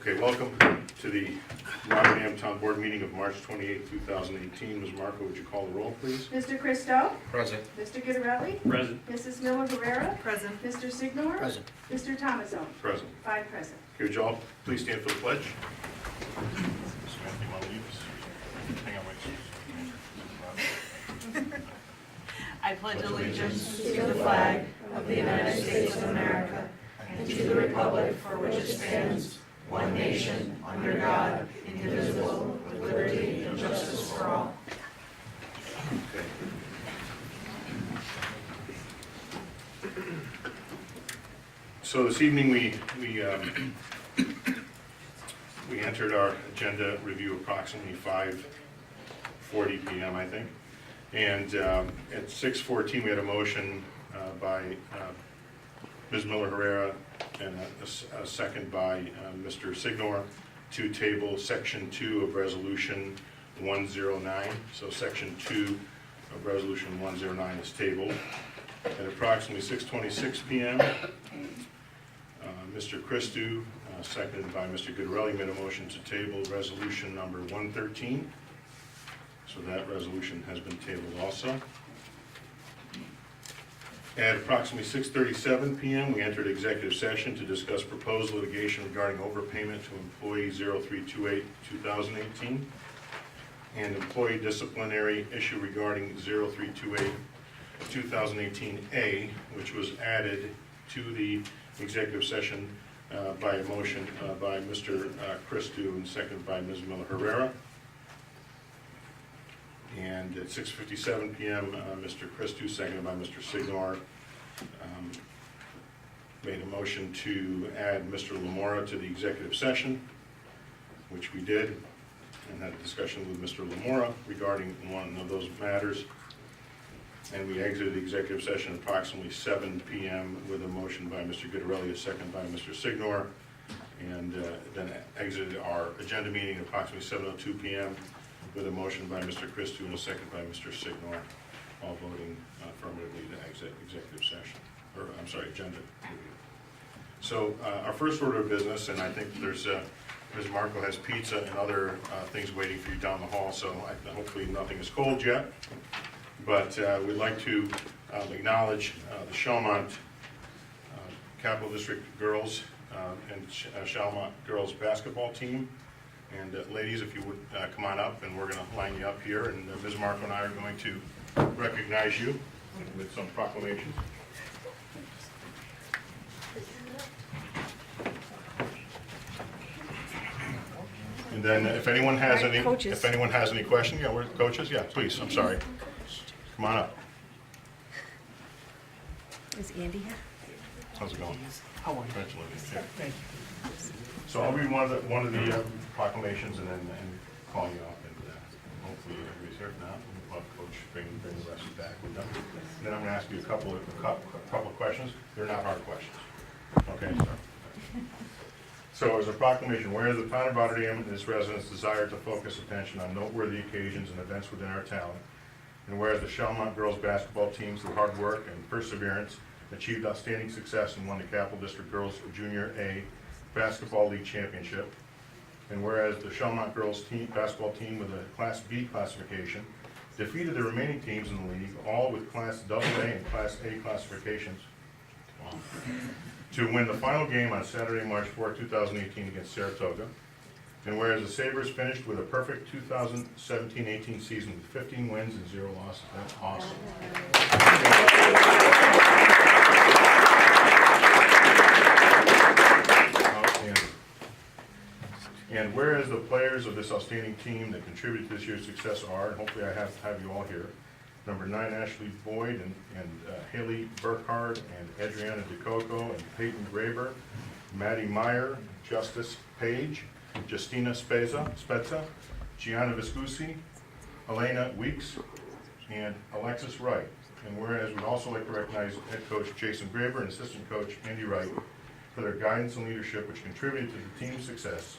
Okay, welcome to the Rotterdam Town Board meeting of March 28, 2018. Ms. Marco, would you call the roll, please? Mr. Christo? Present. Mr. Guidarelli? Present. Mrs. Miller Herrera? Present. Mr. Signor? Present. Mr. Thomason? Present. 5 present. Okay, would you all please stand for the pledge? Samantha, you want to lead us? Hang on, wait. I pledge allegiance to the flag of the United States of America and to the republic for which it stands, one nation, under God, indivisible, with liberty and justice for all. Okay. So this evening we entered our agenda review approximately 5:40 p.m. I think, and at 6:14 we had a motion by Ms. Miller Herrera and a second by Mr. Signor to table Section 2 of Resolution 109. So Section 2 of Resolution 109 is tabled. At approximately 6:26 p.m., Mr. Christou, seconded by Mr. Guidarelli, made a motion to table Resolution number 113. So that resolution has been tabled also. At approximately 6:37 p.m., we entered executive session to discuss proposed litigation regarding overpayment to employee 0328-2018 and employee disciplinary issue regarding 0328-2018A, which was added to the executive session by a motion by Mr. Christou and seconded by Ms. Miller Herrera. And at 6:57 p.m., Mr. Christou, seconded by Mr. Signor, made a motion to add Mr. Lamora to the executive session, which we did, and had a discussion with Mr. Lamora regarding one of those matters. And we exited the executive session at approximately 7 p.m. with a motion by Mr. Guidarelli, a second by Mr. Signor, and then exited our agenda meeting at approximately 7:02 p.m. with a motion by Mr. Christou and a second by Mr. Signor, all voting affirmatively to exit executive session, or I'm sorry, agenda review. So our first order of business, and I think there's Ms. Marco has pizza and other things waiting for you down the hall, so hopefully nothing is cold yet. But we'd like to acknowledge the Shelmont Capital District girls and Shelmont girls basketball team. And ladies, if you would come on up, and we're going to line you up here, and Ms. Marco and I are going to recognize you with some proclamations. And then if anyone has any, coaches. if anyone has any questions, yeah, we're coaches, yeah, please, I'm sorry. Come on up. Is Andy here? How's it going? How are you? Congratulations. Yeah. Thank you. So I'll read one of the proclamations and then call you up, and hopefully everybody's here now. We'll have Coach bring the rest back with them. And then I'm going to ask you a couple of questions. They're not hard questions. Okay, so as a proclamation, whereas the town of Rotterdam and its residents desire to focus attention on noteworthy occasions and events within our town, and whereas the Shelmont girls basketball team, through hard work and perseverance, achieved outstanding success and won the Capital District Girls Junior A Basketball League Championship, and whereas the Shelmont girls basketball team with a Class B classification defeated the remaining teams in the league, all with Class AA and Class A classifications, to win the final game on Saturday, March 4, 2018 against Saratoga. And whereas the Sabres finished with a perfect 2017-18 season with 15 wins and 0 losses. That's awesome. Outstanding. And whereas the players of this outstanding team that contributed to this year's success are, and hopefully I have you all here, number 9, Ashley Boyd, and Haley Burkhardt, and Adriana DeCoco, and Peyton Graber, Maddie Meyer, Justice Page, Justina Spezza, Gianna Viscusi, Elena Weeks, and Alexis Wright. And whereas we'd also like to recognize head coach Jason Graber and assistant coach Andy Wright for their guidance and leadership, which contributed to the team's success.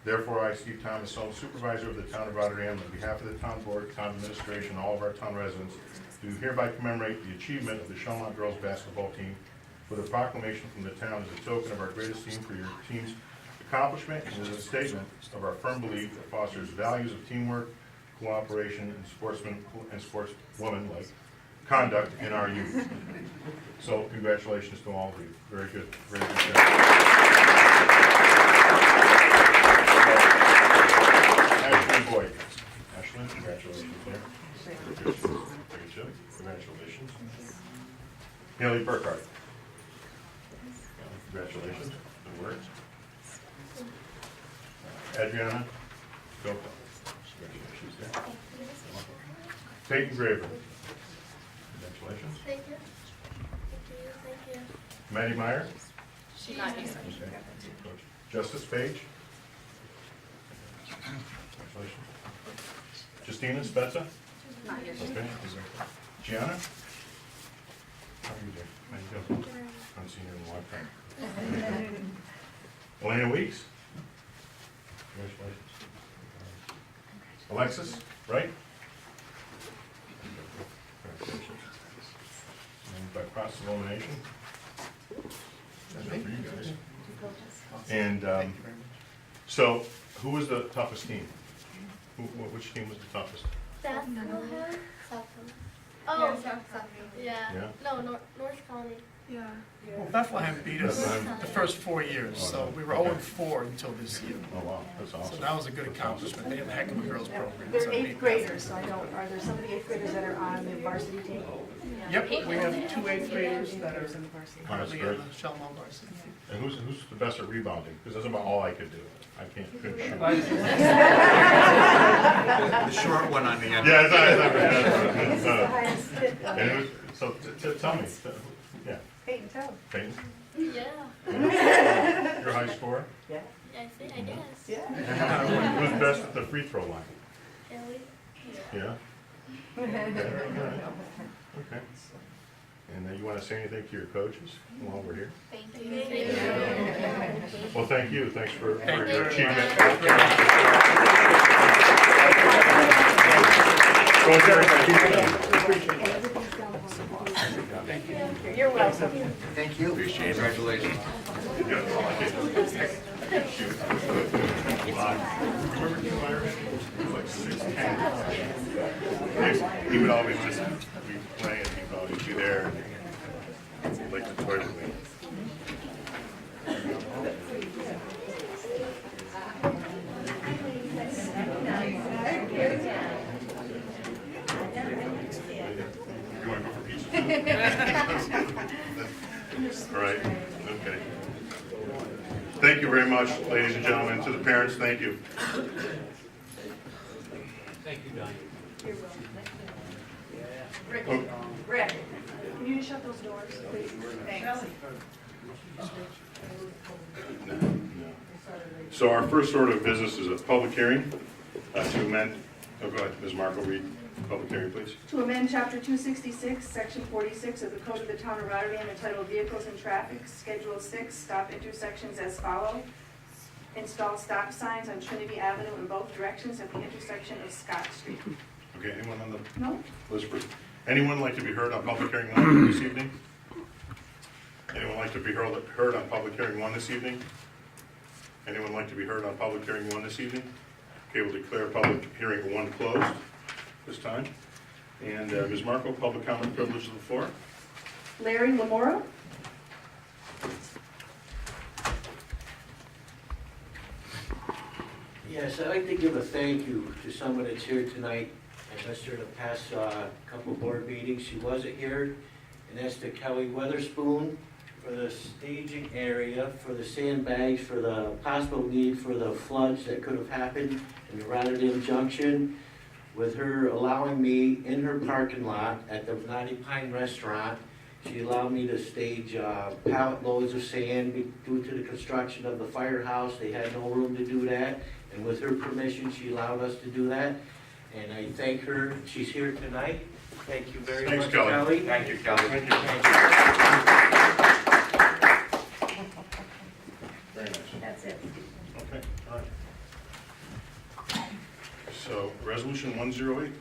Therefore, I, Steve Thomas, supervisor of the town of Rotterdam, on behalf of the town board, town administration, and all of our town residents, do hereby commemorate the achievement of the Shelmont girls basketball team with a proclamation from the town as a token of our great esteem for your team's accomplishment and is a statement of our firm belief that fosters values of teamwork, cooperation, and sportswoman-like conduct in our youth. So congratulations to all of you. Very good job. Ashley Boyd. Ashley, congratulations there. Very good. Congratulations. Haley Burkhardt. Congratulations. Good work. Adriana Gopal. Congratulations there. Peyton Graver. Congratulations. Thank you. Thank you. Maddie Meyer. She's not here. Okay. Justice Page. Congratulations. Justina Spezza. Not here. Okay. Gianna. How are you doing? How you doing? I haven't seen you in a long time. Elena Weeks. Congratulations. Alexis, right? Congratulations. And by process of elimination. That's it for you guys. And so, who was the toughest team? Which team was the toughest? Southfield. Oh, yeah. Yeah? No, North County. Yeah. Well, Bethlehem beat us Bethlehem. the first 4 years, so we were 0-4 until this year. Oh, wow, that's awesome. So that was a good accomplishment. They have a heck of a girls program. They're so they eighth beat graders, so I don't, are there some of the eighth graders that are on the varsity team? Bethlehem. Yep, we have 2 8th graders that are in the varsity. currently great. in the Shelmo varsity. And who's the best at rebounding? Because that's about all I could do. I couldn't shoot. The short one on the end. Yeah, He's the highest hit. and who's, so tell me, yeah, Peyton, tell him. Peyton, Yeah. your high score? Yeah. I guess. Yeah. Who's best at the free throw line? Kelly. Yeah? Okay. And you want to say anything to your coaches while we're here? Thank you. Well, thank you. Thanks for Thank your you. achievement. Go, Jerry. You're welcome. Thank you. Congratulations. He would always just be playing, he would always be there, and he'd like to toy with me. You want to go for pizza too? All right, okay. Thank you very much, ladies and gentlemen. To the parents, thank you. Oh, Rick, can you shut those doors, please? Thanks. no. So our first order of business is a public hearing to amend, oh, go ahead, Ms. Markle, read the public hearing, please. To amend Chapter 266, Section 46 of the Code of the Town of Rotterdam entitled Vehicles and Traffic, Schedule 6, stop intersections as follows. Install stop signs on Trinity Avenue in both directions at the intersection of Scott Street. Okay, anyone on the No? list for, anyone like to be heard on public hearing one this evening? Anyone like to be heard on public hearing one this evening? Anyone like to be heard on public hearing one this evening? Okay, we'll declare public hearing one closed this time. And Ms. Markle, public comment privilege of the floor. Larry Lamora? Yes, I'd like to give a thank you to someone that's here tonight. I missed her the past couple board meetings. She wasn't here, and that's to Kelly Weatherspoon for the staging area, for the sandbags, for the possible need for the floods that could have happened in the Rotterdam Junction, with her allowing me in her parking lot at the Naughty Pine Restaurant. She allowed me to stage pallet loads of sand due to the construction of the firehouse. They had no room to do that. And with her permission, she allowed us to do that. And I thank her. She's here tonight. Thank you very Thanks, much, Kelly. Kelly. Thank you, Kelly. Thank you. Thank you. Very nice. That's it. Okay, all right. So, resolution 108.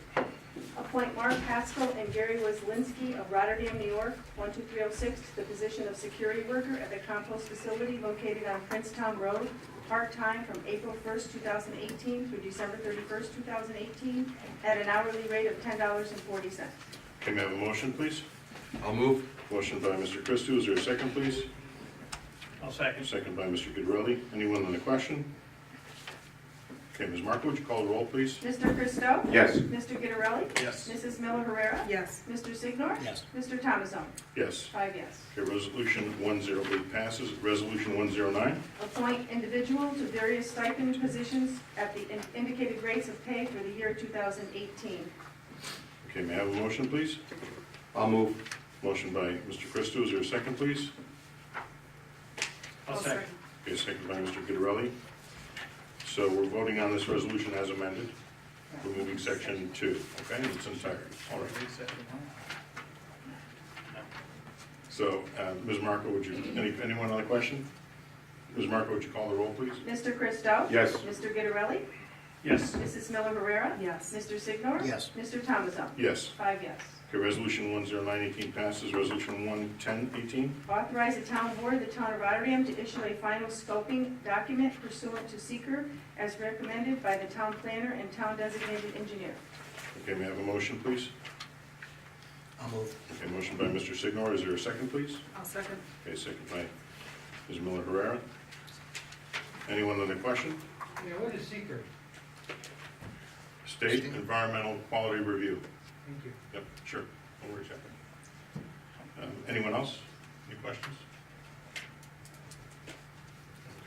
Appoint Mark Haskell and Gary Weslinski of Rotterdam, New York, 12306, to the position of security worker at the compost facility located on Princetown Road, part-time from April 1st, 2018 through December 31st, 2018, at an hourly rate of $10.40. Okay, may I have a motion, please? I'll move. Motion by Mr. Christo, is there a second, please? I'll second. Second by Mr. Gitterelli. Anyone on the question? Okay, Ms. Marco, would you call the roll, please? Mr. Christo? Yes. Mr. Gitterelli? Yes. Mrs. Miller Herrera? Yes. Mr. Signor? Yes. Mr. Thomasone? Yes. 5 yes. Okay, resolution 108 passes. Resolution 109. Appoint individual to various stipend positions at the indicated rates of pay for the year 2018. Okay, may I have a motion, please? I'll move. Motion by Mr. Christo, is there a second, please? I'll second. Okay, second by Mr. Gitterelli. So we're voting on this resolution as amended, removing section 2, okay, in its entirety. All right. So, Ms. Marco, would you, anyone on the question? Ms. Marco, would you call the roll, please? Mr. Christo? Yes. Mr. Gitterelli? Yes. Mrs. Miller Herrera? Yes. Mr. Signor? Yes. Mr. Thomasone? Yes. 5 yes. Okay, resolution 10918 passes. Resolution 11018. Authorize the town board of the town of Rotterdam to issue a final scoping document pursuant to seeker as recommended by the town planner and town designated engineer. Okay, may I have a motion, please? I'll move. Okay, motion by Mr. Signor, is there a second, please? I'll second. Okay, second by Ms. Miller Herrera. Anyone on the question? Yeah, what is seeker? State Environmental Quality Review. Thank you. Yep, sure. Don't worry, second. Anyone else? Any questions?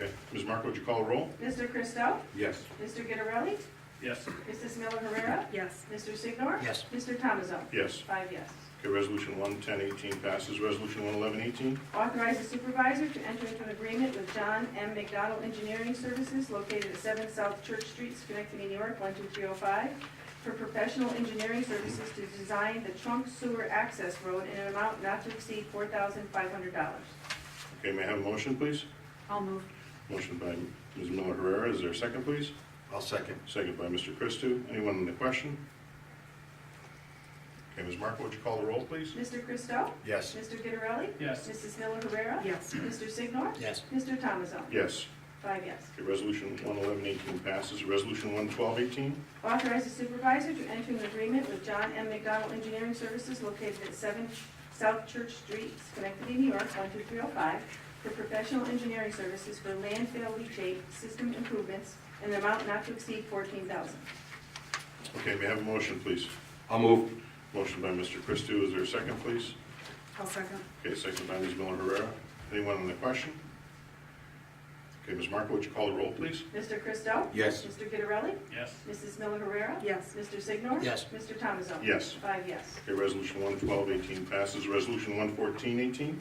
Okay, Ms. Marco, would you call a roll? Mr. Christo? Yes. Mr. Gitterelli? Yes. Mrs. Miller Herrera? Yes. Mr. Signor? Yes. Mr. Thomasone? Yes. 5 yes. Okay, resolution 11018 passes. Resolution 11118. Authorize the supervisor to enter into an agreement with John M. McDonald Engineering Services located at 7 South Church Street, Schenectady, New York, 12305, for professional engineering services to design the trunk sewer access road in an amount not to exceed $4,500. Okay, may I have a motion, please? I'll move. Motion by Ms. Miller Herrera. Is there a second, please? I'll second. Second by Mr. Christo. Anyone on the question? Okay, Ms. Marco, would you call the roll, please? Mr. Christo? Yes. Mr. Gitterelli? Yes. Mrs. Miller Herrera? Yes. Mr. Signor? Yes. Mr. Thomasone? Yes. 5 yes. Okay, resolution 11118 passes. Resolution 11218. Authorize the supervisor to enter an agreement with John M. McDonald Engineering Services located at 7 South Church Street, Schenectady, New York, 12305, for professional engineering services for landfill leachate system improvements in an amount not to exceed $14,000. Okay, may I have a motion, please? I'll move. Motion by Mr. Christo. Is there a second, please? I'll second. Okay, second by Ms. Miller Herrera. Anyone on the question? Okay, Ms. Marco, would you call the roll, please? Mr. Christo? Yes. Mr. Gitterelli? Yes. Mrs. Miller Herrera? Yes. Mr. Signor? Yes. Mr. Thomasone? Yes. 5 yes. Okay, resolution 11218 passes. Resolution 11418.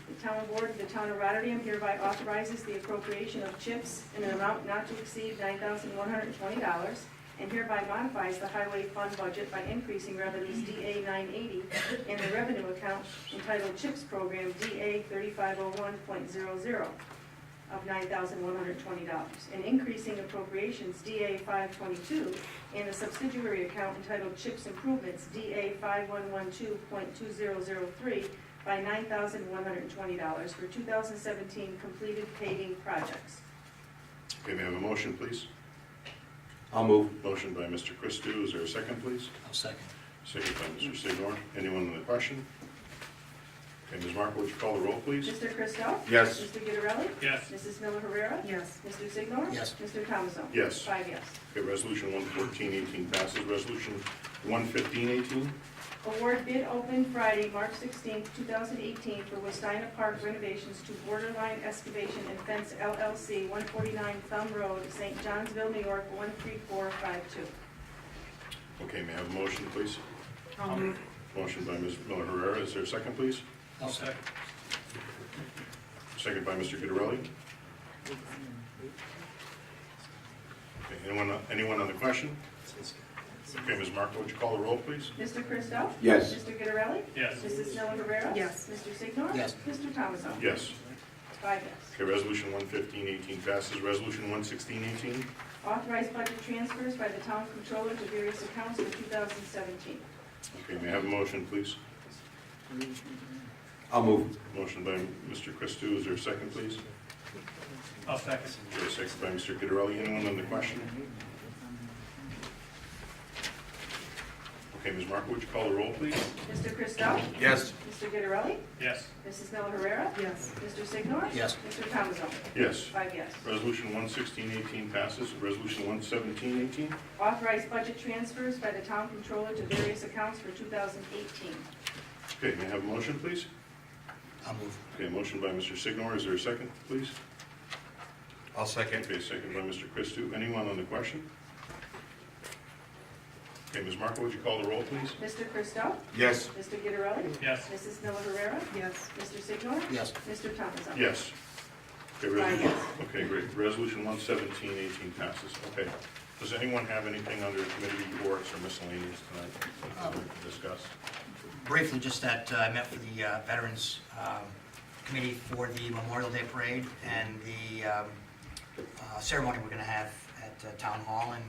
The town board of the town of Rotterdam hereby authorizes the appropriation of chips in an amount not to exceed $9,120 and hereby modifies the highway fund budget by increasing revenues DA 980 in the revenue account entitled CHIPS Program DA 3501.00 of $9,120 and increasing appropriations DA 522 in the subsidiary account entitled CHIPS Improvements DA 5112.2003 by $9,120 for 2017 completed paving projects. Okay, may I have a motion, please? I'll move. Motion by Mr. Christo. Is there a second, please? I'll second. Second by Mr. Signor. Anyone on the question? Okay, Ms. Marco, would you call the roll, please? Mr. Christo? Yes. Mr. Gitterelli? Yes. Mrs. Miller Herrera? Yes. Mr. Signor? Yes. Mr. Thomasone? Yes. 5 yes. Okay, resolution 11418 passes. Resolution 11518. Award bid open Friday, March 16, 2018 for Westina Park renovations to Borderline Excavation and Fence LLC, 149 Thumb Road, St. Johnsville, New York, 13452. Okay, may I have a motion, please? I'll move. Motion by Ms. Miller Herrera. Is there a second, please? I'll second. Second by Mr. Gitterelli. Okay, anyone on the question? Okay, Ms. Marco, would you call the roll, please? Mr. Christo? Yes. Mr. Gitterelli? Yes. Mrs. Miller Herrera? Yes. Mr. Signor? Yes. Mr. Thomasone? Yes. 5 yes. Okay, resolution 11518 passes. Resolution 11618. Authorize budget transfers by the town controller to various accounts for 2017. Okay, may I have a motion, please? I'll move. Motion by Mr. Christo. Is there a second, please? I'll second. Okay, second by Mr. Guidarelli. Anyone on the question? Okay, Ms. Marco, would you call the roll, please? Mr. Christo? Yes. Mr. Guidarelli? Yes. Mrs. Miller Herrera? Yes. Mr. Signor? Yes. Mr. Thomasson? Yes. 5 yes. Resolution 11618 passes. Resolution 11718. Authorize budget transfers by the town controller to various accounts for 2018. Okay, may I have a motion, please? I'll move. Okay, motion by Mr. Signor. Is there a second, please? I'll second. Okay, second by Mr. Christou. Anyone on the question? Okay, Ms. Marco, would you call the roll, please? Mr. Christo? Yes. Mr. Guidarelli? Yes. Mrs. Miller Herrera? Yes. Mr. Signor? Yes. Mr. Thomasson? Yes. Okay, Five yes. okay, great. Resolution 11718 passes. Okay. Does anyone have anything under committee reports or miscellaneous tonight to discuss? Briefly, just that I met for the Veterans Committee for the Memorial Day Parade and the ceremony we're going to have at Town Hall, and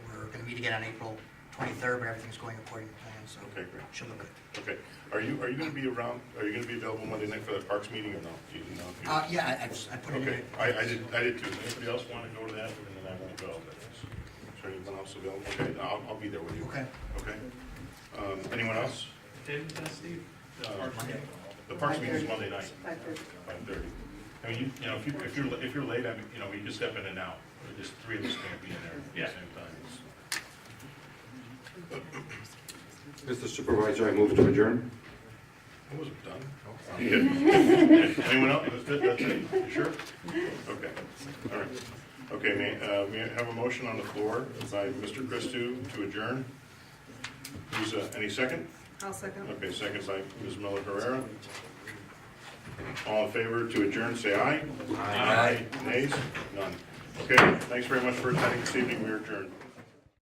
we're going to meet again on April 23rd, but everything's going according to plan, so Okay, great. should look good. Okay. Are you going to be around, are you going to be available Monday night for the Parks meeting or no? Do you know? if you- Yeah, I put it in. Okay, I did too. Does anybody else want to go to that? And then I won't go. Is there anyone else available? Okay, I'll be there with you. Okay. Okay. Anyone else? David, Steve? Monday. The Parks meeting is Monday night, 5:30. 5:30. I mean, you know, if you're late, I mean, you know, you just step in and out. Just three of us can't be in there at Yeah. the same time. Mr. Supervisor, I move to adjourn. I wasn't done. Yeah. Anyone else? That's it? You sure? Okay. All right. Okay, we have a motion on the floor by Mr. Christou to adjourn. Who's, any second? I'll second. Okay, second by Ms. Miller Herrera. All in favor to adjourn, say aye. Aye. Nays? None. Okay, thanks very much for attending this evening. We are adjourned.